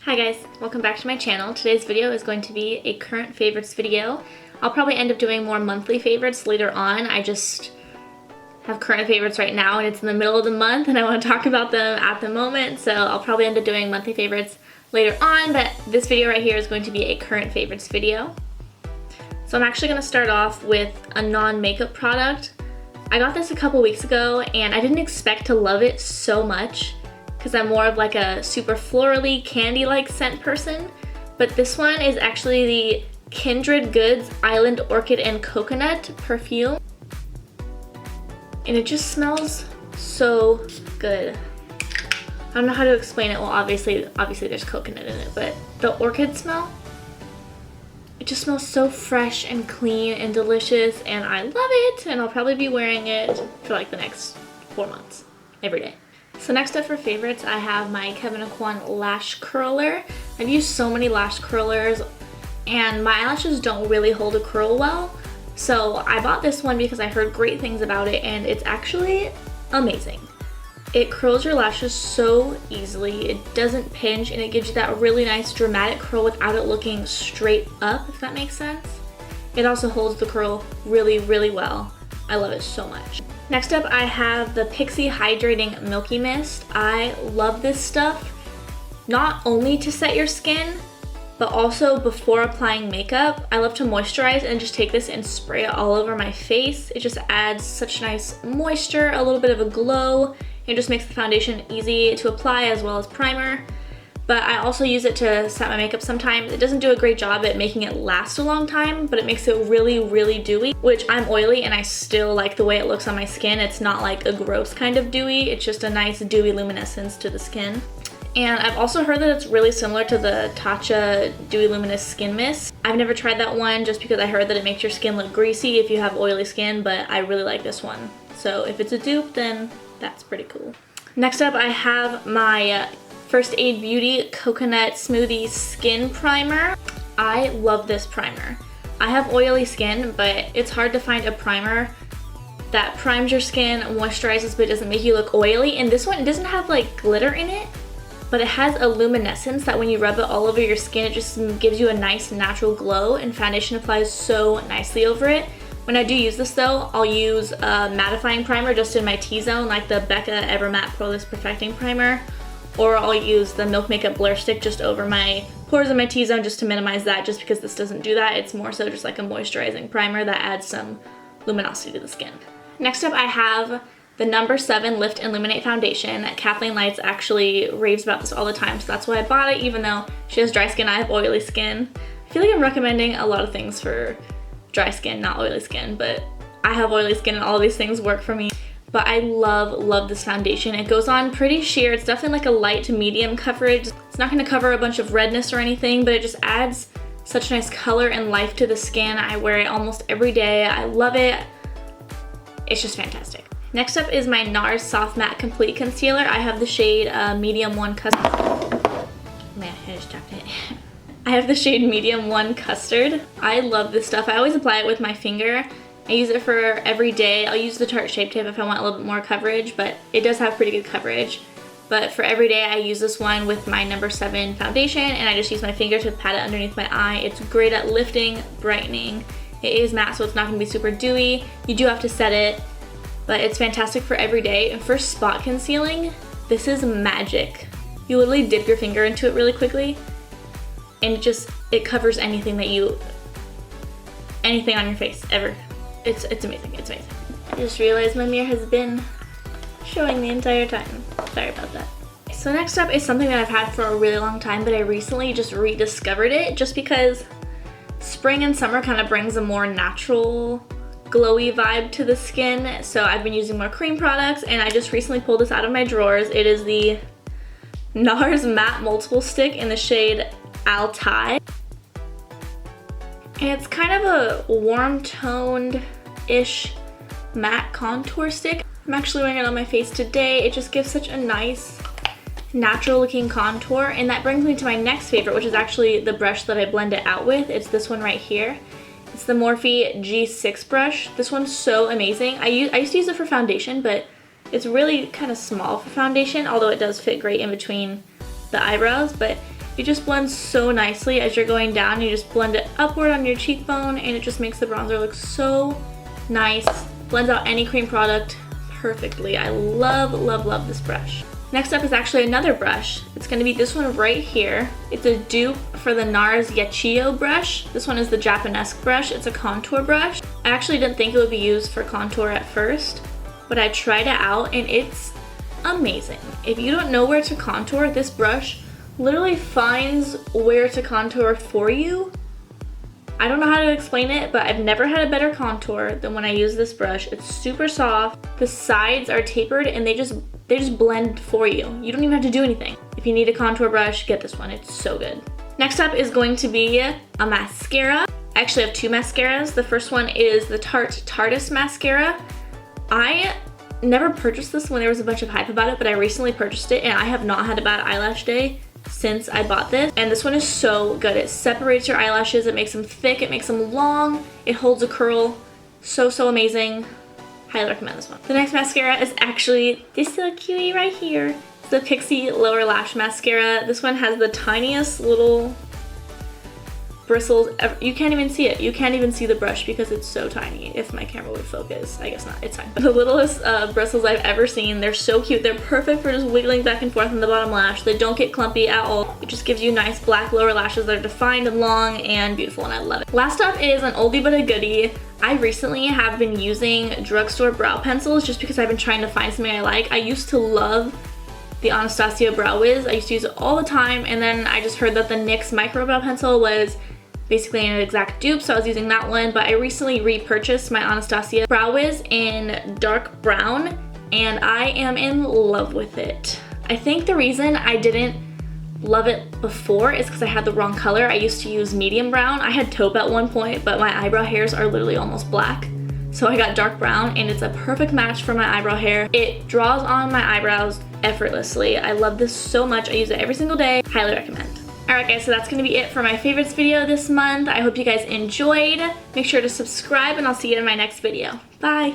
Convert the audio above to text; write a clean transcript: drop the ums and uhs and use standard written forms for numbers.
Hi guys, welcome back to my channel. Today's video is going to be a current favorites video. I'll probably end up doing more monthly favorites later on. I just have current favorites right now and it's in the middle of the month and I want to talk about them at the moment, so I'll probably end up doing monthly favorites later on, but this video right here is going to be a current favorites video. So I'm actually going to start off with a non-makeup product. I got this a couple weeks ago and I didn't expect to love it so much, because I'm more of like a super florally, candy-like scent person. But this one is actually the Kindred Goods Island Orchid and Coconut perfume. And it just smells so good. I don't know how to explain it. Well, obviously there's coconut in it, but the orchid smell, it just smells so fresh and clean and delicious, and I love it, and I'll probably be wearing it for like the next 4 months, every day. So next up for favorites, I have my Kevyn Aucoin lash curler. I've used so many lash curlers and my eyelashes don't really hold a curl well. So I bought this one because I heard great things about it and it's actually amazing. It curls your lashes so easily, it doesn't pinch, and it gives you that really nice dramatic curl without it looking straight up, if that makes sense. It also holds the curl really, really well. I love it so much. Next up, I have the Pixi Hydrating Milky Mist. I love this stuff, not only to set your skin, but also before applying makeup. I love to moisturize and just take this and spray it all over my face. It just adds such nice moisture, a little bit of a glow. It just makes the foundation easy to apply as well as primer. But I also use it to set my makeup sometimes. It doesn't do a great job at making it last a long time, but it makes it really, really dewy, which I'm oily and I still like the way it looks on my skin. It's not like a gross kind of dewy, it's just a nice dewy luminescence to the skin. And I've also heard that it's really similar to the Tatcha Dewy Luminous Skin Mist. I've never tried that one just because I heard that it makes your skin look greasy if you have oily skin, but I really like this one. So if it's a dupe, then that's pretty cool. Next up, I have my First Aid Beauty Coconut Smoothie Skin Primer. I love this primer. I have oily skin, but it's hard to find a primer that primes your skin, moisturizes, but doesn't make you look oily. And this one, it doesn't have like glitter in it, but it has a luminescence that when you rub it all over your skin, it just gives you a nice natural glow, and foundation applies so nicely over it. When I do use this though, I'll use a mattifying primer just in my T-zone, like the Becca Ever Matte Poreless Perfecting Primer. Or I'll use the Milk Makeup Blur Stick just over my pores in my T-zone just to minimize that, just because this doesn't do that. It's more so just like a moisturizing primer that adds some luminosity to the skin. Next up, I have the No. 7 Lift and Illuminate Foundation. Kathleen Lights actually raves about this all the time, so that's why I bought it, even though she has dry skin, I have oily skin. I feel like I'm recommending a lot of things for dry skin, not oily skin, but I have oily skin and all of these things work for me. But I love this foundation. It goes on pretty sheer. It's definitely like a light to medium coverage. It's not gonna cover a bunch of redness or anything, but it just adds such nice color and life to the skin. I wear it almost every day. I love it. It's just fantastic. Next up is my Nars Soft Matte Complete Concealer. I have the shade Medium 1 Custard. Man, I just dropped it. I have the shade Medium 1 Custard. I love this stuff. I always apply it with my finger. I use it for every day. I'll use the Tarte Shape Tape if I want a little bit more coverage, but it does have pretty good coverage. But for every day, I use this one with my No. 7 foundation, and I just use my finger to pat it underneath my eye. It's great at lifting, brightening. It is matte, so it's not gonna be super dewy. You do have to set it, but it's fantastic for every day. And for spot concealing, this is magic. You literally dip your finger into it really quickly, and it covers anything anything on your face, ever. It's amazing, it's amazing. I just realized my mirror has been showing the entire time. Sorry about that. So next up is something that I've had for a really long time, but I recently just rediscovered it just because spring and summer kind of brings a more natural, glowy vibe to the skin. So I've been using more cream products, and I just recently pulled this out of my drawers. It is the Nars Matte Multiple Stick in the shade Altai. And it's kind of a warm toned-ish matte contour stick. I'm actually wearing it on my face today. It just gives such a nice, natural looking contour. And that brings me to my next favorite, which is actually the brush that I blend it out with. It's this one right here. It's the Morphe G6 Brush. This one's so amazing. I used to use it for foundation, but it's really kind of small for foundation, although it does fit great in between the eyebrows. But It just blends so nicely as you're going down. You just blend it upward on your cheekbone and it just makes the bronzer look so nice. Blends out any cream product perfectly. I love, love, love this brush. Next up is actually another brush. It's going to be this one right here. It's a dupe for the Nars Heo Brush. This one is the Japonesque brush. It's a contour brush. I actually didn't think it would be used for contour at first, but I tried it out and it's amazing. If you don't know where to contour, this brush literally finds where to contour for you. I don't know how to explain it, but I've never had a better contour than when I use this brush. It's super soft. The sides are tapered and they just blend for you. You don't even have to do anything. If you need a contour brush, get this one. It's so good. Next up is going to be a mascara. I actually have two mascaras. The first one is the Tarte Tardis mascara. I never purchased this when there was a bunch of hype about it, but I recently purchased it and I have not had a bad eyelash day since I bought this. And this one is so good. It separates your eyelashes, it makes them thick, it makes them long, it holds a curl. So, so amazing. Highly recommend this one. The next mascara is actually this little cutie right here. It's the Pixi Lower Lash Mascara. This one has the tiniest little bristles ever. You can't even see it. You can't even see the brush because it's so tiny. If my camera would focus, I guess not, it's fine. The littlest bristles I've ever seen. They're so cute. They're perfect for just wiggling back and forth on the bottom lash. They don't get clumpy at all. It just gives you nice black lower lashes that are defined and long and beautiful, and I love it. Last up is an oldie but a goodie. I recently have been using drugstore brow pencils just because I've been trying to find something I like. I used to love the Anastasia Brow Wiz. I used to use it all the time, and then I just heard that the NYX micro brow pencil was basically an exact dupe, so I was using that one. But I recently repurchased my Anastasia Brow Wiz in dark brown and I am in love with it. I think the reason I didn't love it before is because I had the wrong color. I used to use medium brown. I had taupe at one point, but my eyebrow hairs are literally almost black. So I got dark brown and it's a perfect match for my eyebrow hair. It draws on my eyebrows effortlessly. I love this so much. I use it every single day. Highly recommend. Alright guys, so that's going to be it for my favorites video this month. I hope you guys enjoyed. Make sure to subscribe and I'll see you in my next video. Bye!